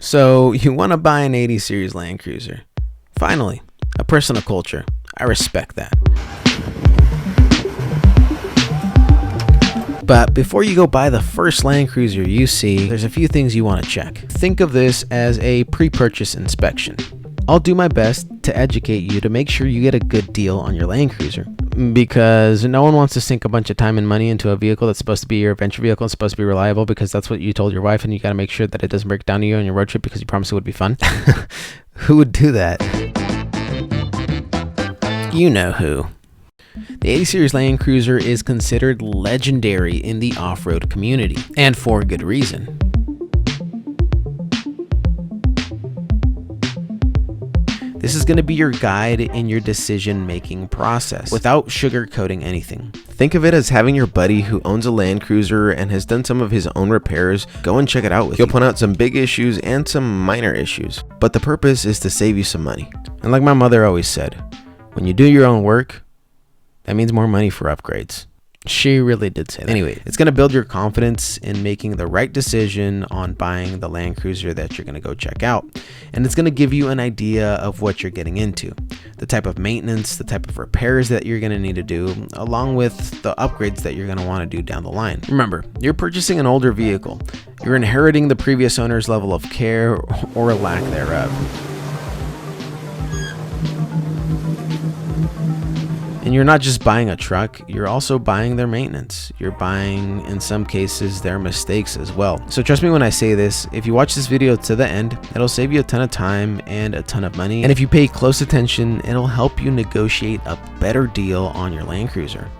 So you want to buy an 80 series Land Cruiser. Finally, a person of culture. I respect that. But before you go buy the first Land Cruiser you see, there's a few things you want to check. Think of this as a pre-purchase inspection. I'll do my best to educate you to make sure you get a good deal on your Land Cruiser, because no one wants to sink a bunch of time and money into a vehicle that's supposed to be your adventure vehicle and supposed to be reliable because that's what you told your wife, and you got to make sure that it doesn't break down to you on your road trip because you promised it would be fun. Who would do that? You know who. The 80 series Land Cruiser is considered legendary in the off-road community, and for good reason. This is going to be your guide in your decision-making process without sugarcoating anything. Think of it as having your buddy who owns a Land Cruiser and has done some of his own repairs go and check it out with you. He'll point out some big issues and some minor issues, but the purpose is to save you some money. And like my mother always said, when you do your own work, that means more money for upgrades. She really did say that. Anyway, it's going to build your confidence in making the right decision on buying the Land Cruiser that you're going to go check out. And it's going to give you an idea of what you're getting into, the type of maintenance, the type of repairs that you're going to need to do, along with the upgrades that you're going to want to do down the line. Remember, you're purchasing an older vehicle. You're inheriting the previous owner's level of care or lack thereof. And you're not just buying a truck, you're also buying their maintenance. You're buying, in some cases, their mistakes as well. So trust me when I say this, if you watch this video to the end, it'll save you a ton of time and a ton of money. And if you pay close attention, it'll help you negotiate a better deal on your Land Cruiser.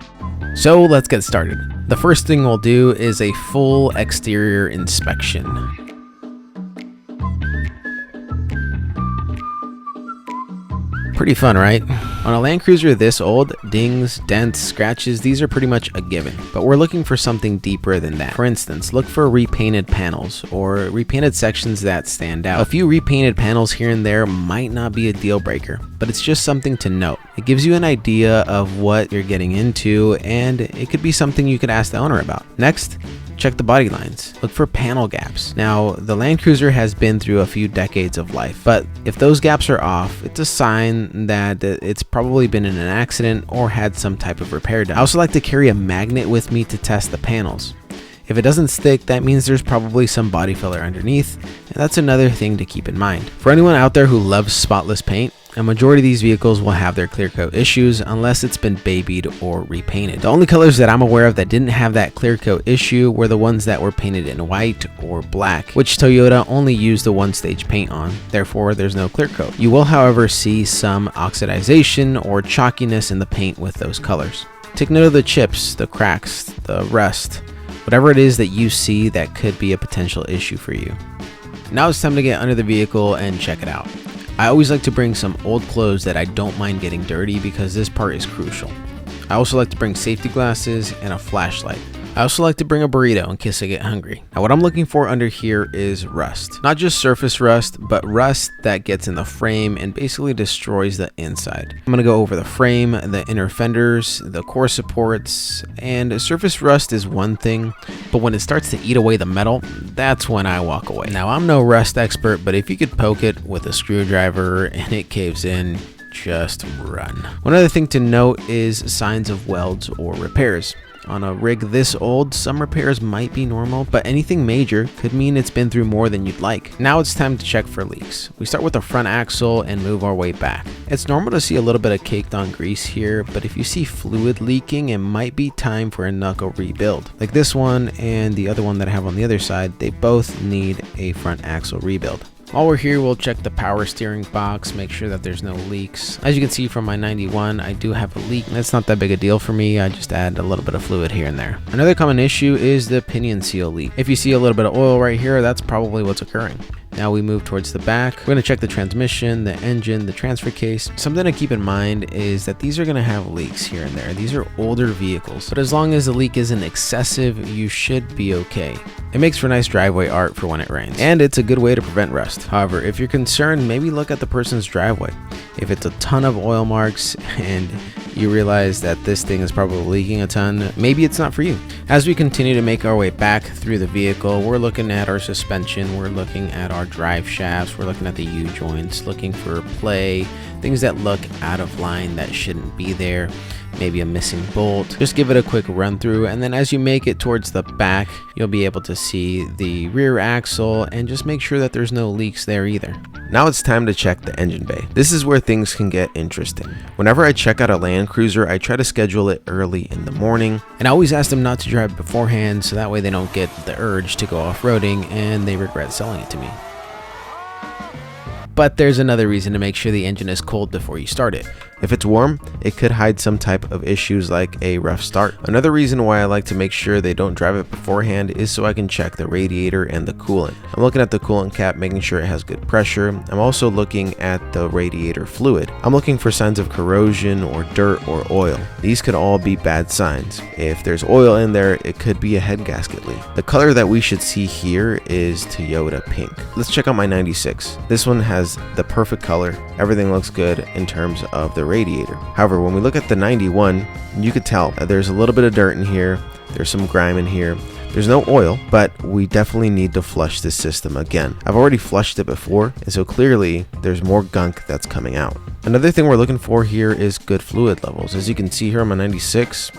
So let's get started. The first thing we'll do is a full exterior inspection. Pretty fun, right? On a Land Cruiser this old, dings, dents, scratches, these are pretty much a given, but we're looking for something deeper than that. For instance, look for repainted panels or repainted sections that stand out. A few repainted panels here and there might not be a deal breaker, but it's just something to note. It gives you an idea of what you're getting into, and it could be something you could ask the owner about. Next, check the body lines. Look for panel gaps. Now, the Land Cruiser has been through a few decades of life, but if those gaps are off, it's a sign that it's probably been in an accident or had some type of repair done. I also like to carry a magnet with me to test the panels. If it doesn't stick, that means there's probably some body filler underneath, and that's another thing to keep in mind. For anyone out there who loves spotless paint, a majority of these vehicles will have their clear coat issues unless it's been babied or repainted. The only colors that I'm aware of that didn't have that clear coat issue were the ones that were painted in white or black, which Toyota only used the one-stage paint on, therefore there's no clear coat. You will, however, see some oxidization or chalkiness in the paint with those colors. Take note of the chips, the cracks, the rust, whatever it is that you see that could be a potential issue for you. Now it's time to get under the vehicle and check it out. I always like to bring some old clothes that I don't mind getting dirty because this part is crucial. I also like to bring safety glasses and a flashlight. I also like to bring a burrito in case I get hungry. Now what I'm looking for under here is rust. Not just surface rust, but rust that gets in the frame and basically destroys the inside. I'm going to go over the frame, the inner fenders, the core supports, and surface rust is one thing, but when it starts to eat away the metal, that's when I walk away. Now I'm no rust expert, but if you could poke it with a screwdriver and it caves in, just run. One other thing to note is signs of welds or repairs. On a rig this old, some repairs might be normal, but anything major could mean it's been through more than you'd like. Now it's time to check for leaks. We start with the front axle and move our way back. It's normal to see a little bit of caked on grease here, but if you see fluid leaking, it might be time for a knuckle rebuild. Like this one and the other one that I have on the other side, they both need a front axle rebuild. While we're here, we'll check the power steering box, make sure that there's no leaks. As you can see from my 91, I do have a leak. That's not that big a deal for me. I just add a little bit of fluid here and there. Another common issue is the pinion seal leak. If you see a little bit of oil right here, that's probably what's occurring. Now we move towards the back. We're going to check the transmission, the engine, the transfer case. Something to keep in mind is that these are going to have leaks here and there. These are older vehicles, but as long as the leak isn't excessive, you should be okay. It makes for nice driveway art for when it rains, and it's a good way to prevent rust. However, if you're concerned, maybe look at the person's driveway. If it's a ton of oil marks and you realize that this thing is probably leaking a ton, maybe it's not for you. As we continue to make our way back through the vehicle, we're looking at our suspension, we're looking at our drive shafts, we're looking at the U-joints, looking for play, things that look out of line that shouldn't be there, maybe a missing bolt. Just give it a quick run through, and then as you make it towards the back, you'll be able to see the rear axle and just make sure that there's no leaks there either. Now it's time to check the engine bay. This is where things can get interesting. Whenever I check out a Land Cruiser, I try to schedule it early in the morning, and I always ask them not to drive beforehand so that way they don't get the urge to go off-roading and they regret selling it to me. But there's another reason to make sure the engine is cold before you start it. If it's warm, it could hide some type of issues like a rough start. Another reason why I like to make sure they don't drive it beforehand is so I can check the radiator and the coolant. I'm looking at the coolant cap, making sure it has good pressure. I'm also looking at the radiator fluid. I'm looking for signs of corrosion or dirt or oil. These could all be bad signs. If there's oil in there, it could be a head gasket leak. The color that we should see here is Toyota pink. Let's check out my 96. This one has the perfect color. Everything looks good in terms of the radiator. However, when we look at the 91, you could tell that there's a little bit of dirt in here, there's some grime in here, there's no oil, but we definitely need to flush this system again. I've already flushed it before, and so clearly there's more gunk that's coming out. Another thing we're looking for here is good fluid levels. As you can see here on my 96,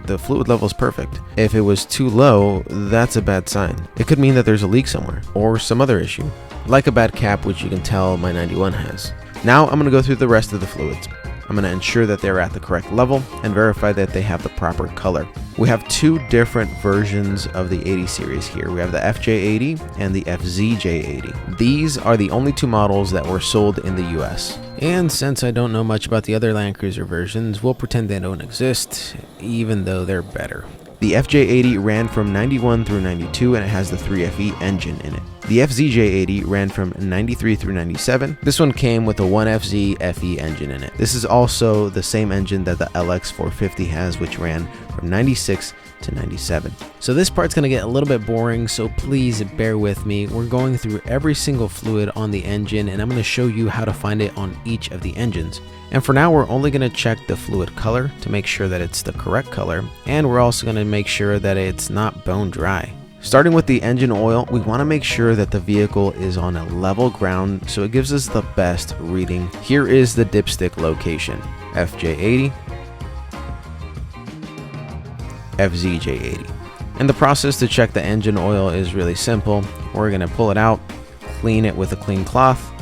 the fluid level is perfect. If it was too low, that's a bad sign. It could mean that there's a leak somewhere or some other issue, like a bad cap, which you can tell my 91 has. Now I'm going to go through the rest of the fluids. I'm going to ensure that they're at the correct level and verify that they have the proper color. We have two different versions of the 80 series here. We have the FJ80 and the FZJ80. These are the only two models that were sold in the US. And since I don't know much about the other Land Cruiser versions, we'll pretend they don't exist, even though they're better. The FJ80 ran from 91 through 92 and it has the 3FE engine in it. The FZJ80 ran from 93 through 97. This one came with a 1FZ FE engine in it. This is also the same engine that the LX450 has, which ran from 96 to 97. So this part's going to get a little bit boring, so please bear with me. We're going through every single fluid on the engine and I'm going to show you how to find it on each of the engines. And for now, we're only going to check the fluid color to make sure that it's the correct color, and we're also going to make sure that it's not bone dry. Starting with the engine oil, we want to make sure that the vehicle is on a level ground so it gives us the best reading. Here is the dipstick location: FJ80, FZJ80. And the process to check the engine oil is really simple. We're going to pull it out, clean it with a clean cloth,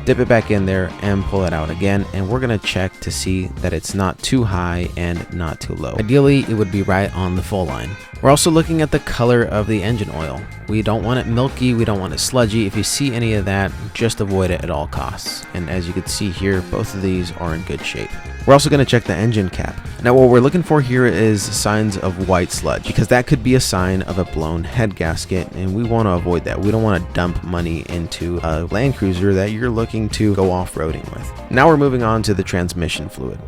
dip it back in there and pull it out again, and we're going to check to see that it's not too high and not too low. Ideally, it would be right on the full line. We're also looking at the color of the engine oil. We don't want it milky, we don't want it sludgy. If you see any of that, just avoid it at all costs. And as you can see here, both of these are in good shape. We're also going to check the engine cap. Now what we're looking for here is signs of white sludge, because that could be a sign of a blown head gasket, and we want to avoid that. We don't want to dump money into a Land Cruiser that you're looking to go off-roading with. Now we're moving on to the transmission fluid.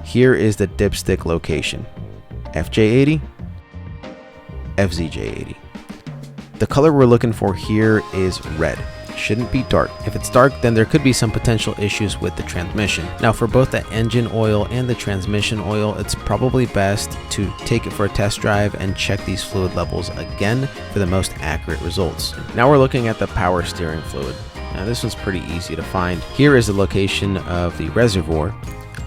Here is the dipstick location: FJ80, FZJ80. The color we're looking for here is red. Shouldn't be dark. If it's dark, then there could be some potential issues with the transmission. Now for both the engine oil and the transmission oil, it's probably best to take it for a test drive and check these fluid levels again for the most accurate results. Now we're looking at the power steering fluid. Now this one's pretty easy to find. Here is the location of the reservoir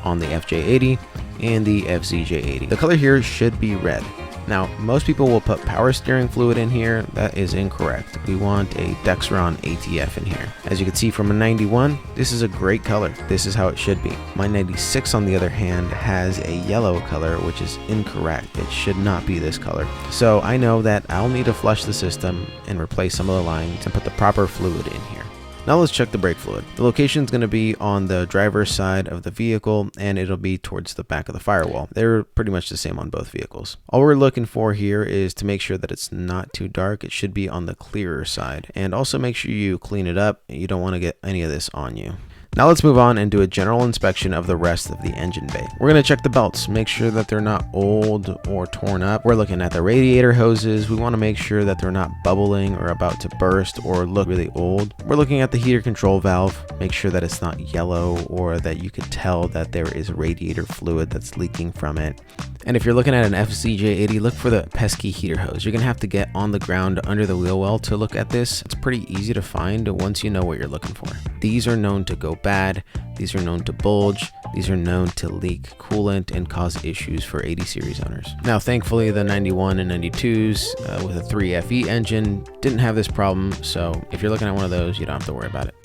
on the FJ80 and the FZJ80. The color here should be red. Now, most people will put power steering fluid in here. That is incorrect. We want a Dexron ATF in here. As you can see from a 91, this is a great color. This is how it should be. My 96, on the other hand, has a yellow color, which is incorrect. It should not be this color. So I know that I'll need to flush the system and replace some of the lines and put the proper fluid in here. Now let's check the brake fluid. The location is going to be on the driver's side of the vehicle, and it'll be towards the back of the firewall. They're pretty much the same on both vehicles. All we're looking for here is to make sure that it's not too dark. It should be on the clearer side, and also make sure you clean it up. You don't want to get any of this on you. Now let's move on and do a general inspection of the rest of the engine bay. We're going to check the belts, make sure that they're not old or torn up. We're looking at the radiator hoses. We want to make sure that they're not bubbling or about to burst or look really old. We're looking at the heater control valve, make sure that it's not yellow or that you could tell that there is radiator fluid that's leaking from it. And if you're looking at an FZJ80, look for the pesky heater hose. You're going to have to get on the ground under the wheel well to look at this. It's pretty easy to find once you know what you're looking for. These are known to go bad. These are known to bulge. These are known to leak coolant and cause issues for 80 series owners. Now, thankfully, the 91 and 92s with a 3FE engine didn't have this problem. So if you're looking at one of those, you don't have to worry about it.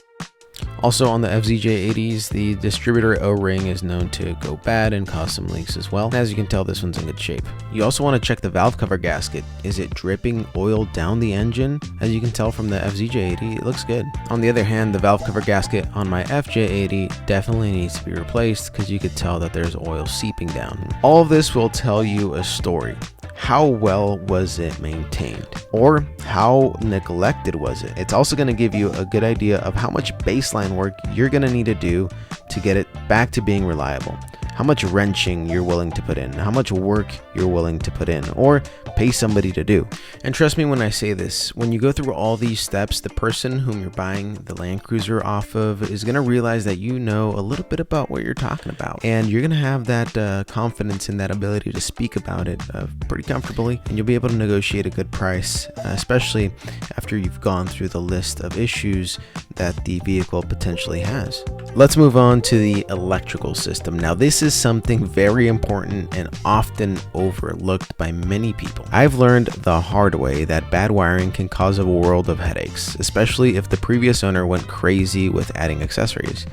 Also on the FZJ80s, the distributor O-ring is known to go bad and cause some leaks as well. As you can tell, this one's in good shape. You also want to check the valve cover gasket. Is it dripping oil down the engine? As you can tell from the FZJ80, it looks good. On the other hand, the valve cover gasket on my FJ80 definitely needs to be replaced because you could tell that there's oil seeping down. All of this will tell you a story. How well was it maintained? Or how neglected was it? It's also going to give you a good idea of how much baseline work you're going to need to do to get it back to being reliable. How much wrenching you're willing to put in, how much work you're willing to put in, or pay somebody to do. And trust me when I say this, when you go through all these steps, the person whom you're buying the Land Cruiser off of is going to realize that you know a little bit about what you're talking about. And you're going to have that confidence and that ability to speak about it pretty comfortably. And you'll be able to negotiate a good price, especially after you've gone through the list of issues that the vehicle potentially has. Let's move on to the electrical system. Now, this is something very important and often overlooked by many people. I've learned the hard way that bad wiring can cause a world of headaches, especially if the previous owner went crazy with adding accessories.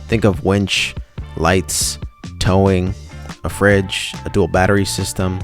Think of winch, lights, towing, a fridge, a dual battery system.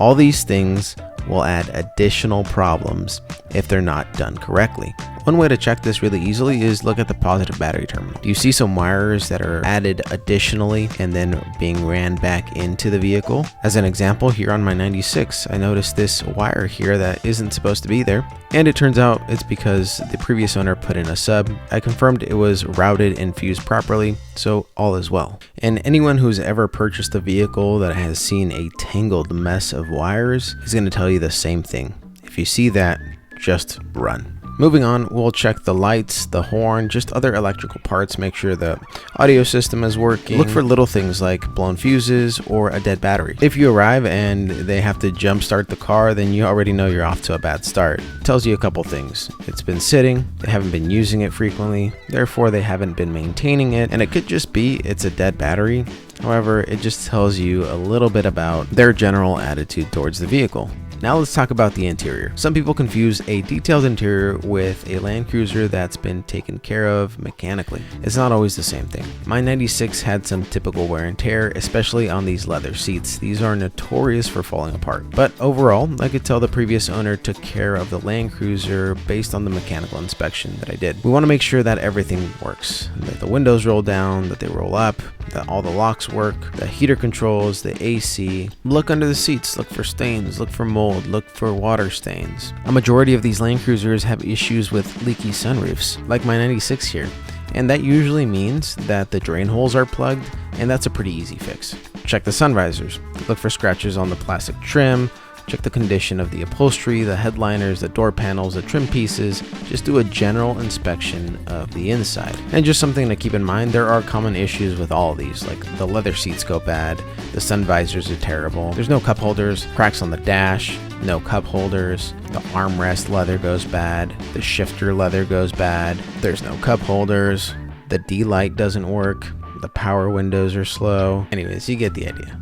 All these things will add additional problems if they're not done correctly. One way to check this really easily is look at the positive battery terminal. Do you see some wires that are added additionally and then being ran back into the vehicle? As an example, here on my 96, I noticed this wire here that isn't supposed to be there. And it turns out it's because the previous owner put in a sub. I confirmed it was routed and fused properly, so all is well. And anyone who's ever purchased a vehicle that has seen a tangled mess of wires is going to tell you the same thing. If you see that, just run. Moving on, we'll check the lights, the horn, just other electrical parts, make sure the audio system is working. Look for little things like blown fuses or a dead battery. If you arrive and they have to jump start the car, then you already know you're off to a bad start. It tells you a couple things. It's been sitting, they haven't been using it frequently, therefore they haven't been maintaining it, and it could just be it's a dead battery. However, it just tells you a little bit about their general attitude towards the vehicle. Now let's talk about the interior. Some people confuse a detailed interior with a Land Cruiser that's been taken care of mechanically. It's not always the same thing. My 96 had some typical wear and tear, especially on these leather seats. These are notorious for falling apart. But overall, I could tell the previous owner took care of the Land Cruiser based on the mechanical inspection that I did. We want to make sure that everything works, that the windows roll down, that they roll up, that all the locks work, the heater controls, the AC. Look under the seats, look for stains, look for mold, look for water stains. A majority of these Land Cruisers have issues with leaky sunroofs, like my 96 here. And that usually means that the drain holes are plugged, and that's a pretty easy fix. Check the sun visors. Look for scratches on the plastic trim. Check the condition of the upholstery, the headliners, the door panels, the trim pieces. Just do a general inspection of the inside. And just something to keep in mind, there are common issues with all of these, like the leather seats go bad, the sun visors are terrible, there's no cup holders, cracks on the dash, no cup holders, the armrest leather goes bad, the shifter leather goes bad, there's no cup holders, the D-light doesn't work, the power windows are slow. Anyways, you get the idea.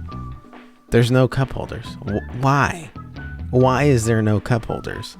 There's no cup holders. Why? Why is there no cup holders?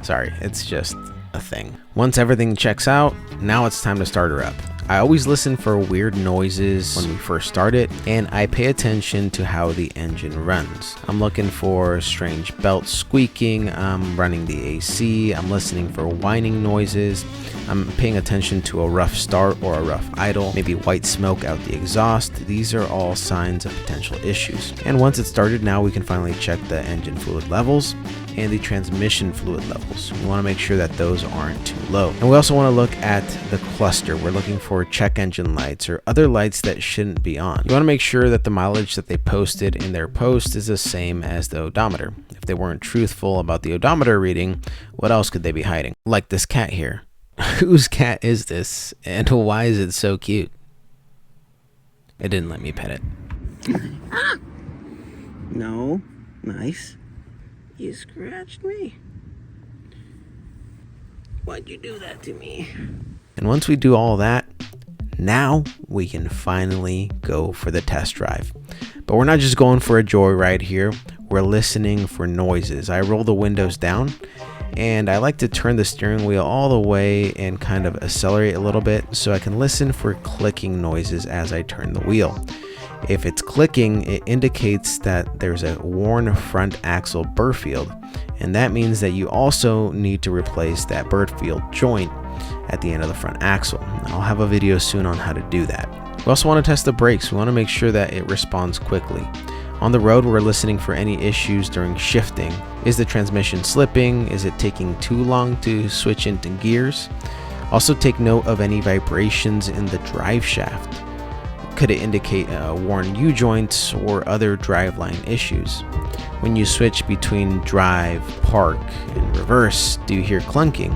Sorry, it's just a thing. Once everything checks out, now it's time to start her up. I always listen for weird noises when we first start it, and I pay attention to how the engine runs. I'm looking for strange belts squeaking, I'm running the AC, I'm listening for whining noises, I'm paying attention to a rough start or a rough idle, maybe white smoke out the exhaust. These are all signs of potential issues. And once it's started, now we can finally check the engine fluid levels. and the transmission fluid levels. We want to make sure that those aren't too low. And we also want to look at the cluster. We're looking for check engine lights or other lights that shouldn't be on. You want to make sure that the mileage that they posted in their post is the same as the odometer. If they weren't truthful about the odometer reading, what else could they be hiding? Like this cat here. Whose cat is this, and why is it so cute? It didn't let me pet it. No, nice. You scratched me. Why'd you do that to me? And once we do all that, now we can finally go for the test drive. But we're not just going for a joyride here. We're listening for noises. I roll the windows down, and I like to turn the steering wheel all the way and kind of accelerate a little bit so I can listen for clicking noises as I turn the wheel. If it's clicking, it indicates that there's a worn front axle burr field, and that means that you also need to replace that burr field joint at the end of the front axle. I'll have a video soon on how to do that. We also want to test the brakes. We want to make sure that it responds quickly. On the road, we're listening for any issues during shifting. Is the transmission slipping? Is it taking too long to switch into gears? Also take note of any vibrations in the drive shaft. Could it indicate worn U-joints or other driveline issues? When you switch between drive, park, and reverse, do you hear clunking?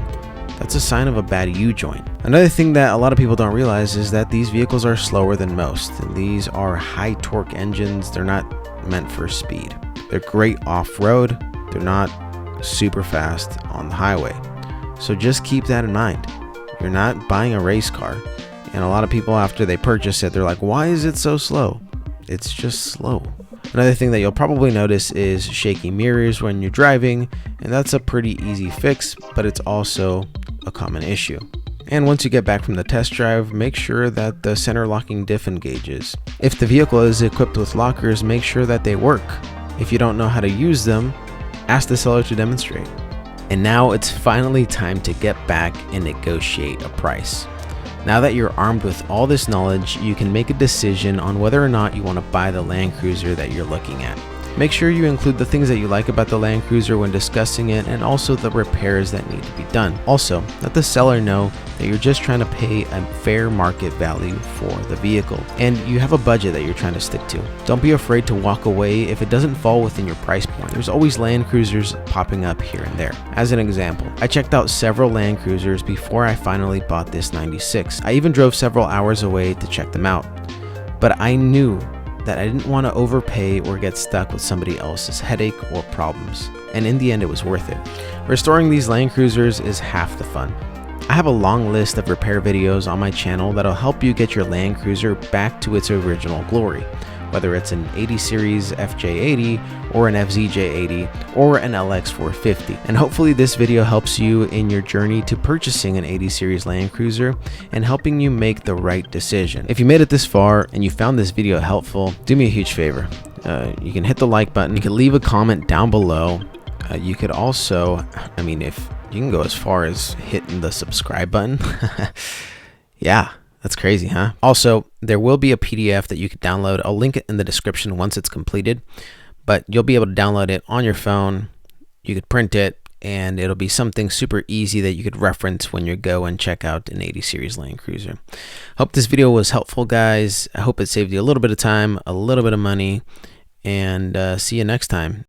That's a sign of a bad U-joint. Another thing that a lot of people don't realize is that these vehicles are slower than most. These are high torque engines. They're not meant for speed. They're great off-road. They're not super fast on the highway. So just keep that in mind. You're not buying a race car. And a lot of people, after they purchase it, they're like, why is it so slow? It's just slow. Another thing that you'll probably notice is shaky mirrors when you're driving, and that's a pretty easy fix, but it's also a common issue. And once you get back from the test drive, make sure that the center locking diff engages. If the vehicle is equipped with lockers, make sure that they work. If you don't know how to use them, ask the seller to demonstrate. And now it's finally time to get back and negotiate a price. Now that you're armed with all this knowledge, you can make a decision on whether or not you want to buy the Land Cruiser that you're looking at. Make sure you include the things that you like about the Land Cruiser when discussing it, and also the repairs that need to be done. Also, let the seller know that you're just trying to pay a fair market value for the vehicle, and you have a budget that you're trying to stick to. Don't be afraid to walk away if it doesn't fall within your price point. There's always Land Cruisers popping up here and there. As an example, I checked out several Land Cruisers before I finally bought this 96. I even drove several hours away to check them out. But I knew that I didn't want to overpay or get stuck with somebody else's headache or problems. And in the end, it was worth it. Restoring these Land Cruisers is half the fun. I have a long list of repair videos on my channel that'll help you get your Land Cruiser back to its original glory. Whether it's an 80 series FJ80 or an FZJ80 or an LX450. And hopefully this video helps you in your journey to purchasing an 80 series Land Cruiser and helping you make the right decision. If you made it this far and you found this video helpful, do me a huge favor. You can hit the like button, you can leave a comment down below. You could also, if you can go as far as hitting the subscribe button. Yeah. That's crazy, huh? Also, there will be a PDF that you can download. I'll link it in the description once it's completed, but you'll be able to download it on your phone. You could print it, and it'll be something super easy that you could reference when you go and check out an 80 series Land Cruiser. Hope this video was helpful, guys. I hope it saved you a little bit of time, a little bit of money, and see you next time.